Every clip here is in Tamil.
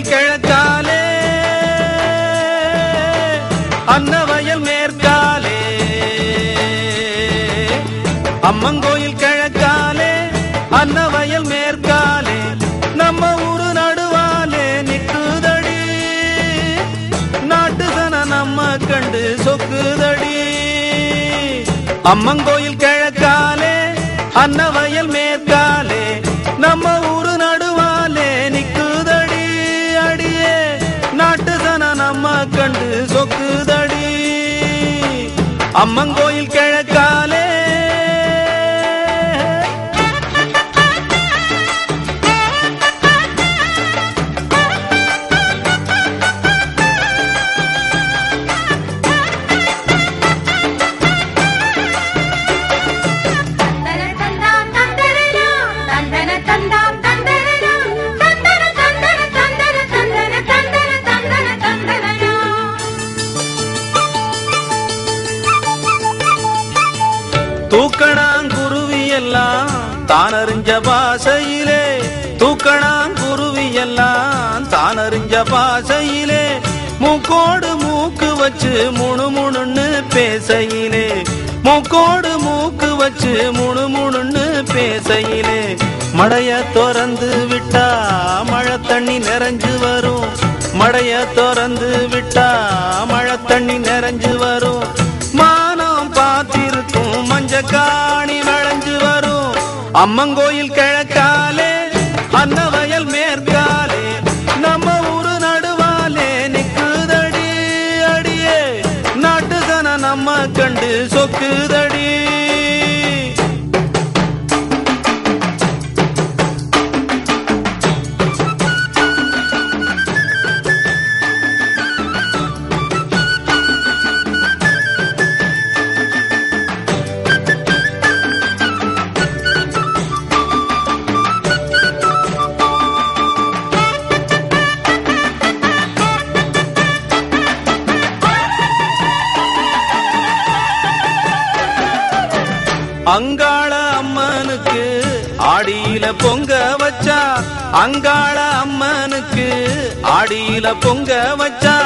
அம்மங்கோயில் கிழக்காலே அன்னவயல் மேற்காலே அம்மங்கோயில் கிழக்காலே அன்னவயல் மேற்காலே நம்ம ஊரு நடுவாலே நிக்குதடி நாட்டு சன நம்ம கண்டு சொக்குதடி அம்மங்கோயில் கிழக்காலே அன்னவயல் மேற்காலே நம்ம ஊரு நடுவாலே நிக்குதடி அடியே நாட்டு சன நம்ம கண்டு சொக்குதடி அம்மங்கோயில் கிழக்காலே தூக்கணாங்குருவி எல்லாம் தானறிஞ்ச பாசையிலே தூக்கணாங்குருவி எல்லாம் தானறிஞ்ச பாசையிலே மூக்கோடு மூக்கு வச்சு முணுமுணுன்னு பேசையிலே மூக்கோடு மூக்கு வச்சு முணுமுணுன்னு பேசையிலே மடைய திறந்து விட்டா மழை தண்ணி நிறைஞ்சு வரும் மடைய திறந்து விட்டா மழை தண்ணி நிறைஞ்சு வரும் மானம் பார்த்திருக்கும் மஞ்சக்காணி விளைஞ்சு வரும் அம்மங்கோயில் கிழக்காலே அன்னவயல் மேற்காலே நம்ம ஊரு நடுவாலே நிக்குதடி அடியே நாட்டு சன நம்ம கண்டு சொக்குதடி அங்காள அம்மனுக்கு ஆடியில பொங்க வச்சா அங்காள அம்மனுக்கு ஆடியில பொங்க வச்சா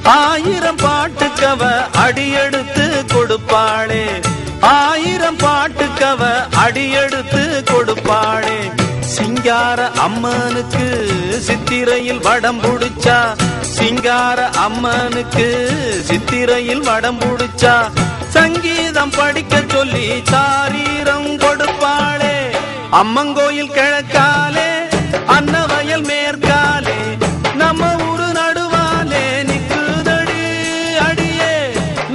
1000 பாட்டுக்கவ அடியெடுத்து கொடுப்பாளே 1000 பாட்டுக்கவ அடியெடுத்து கொடுப்பாளே சிங்கார அம்மனுக்கு சித்திரையில் வடம் புடிச்சா சிங்கார அம்மனுக்கு சித்திரையில் வடம் புடிச்சா சங்கீதம் படிக்க சொல்லி சாரீரம் கொடுப்பாளே அம்மங்கோயில் கிழக்காலே அன்னவயல் மேற்காலே நம்ம ஊரு நடுவாலே நிக்குதடி அடியே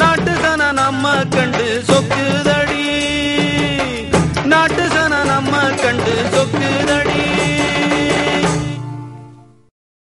நாட்டு சன நம்ம கண்டு சொக்குதடி நாட்டு சன நம்ம கண்டு சொக்குதடி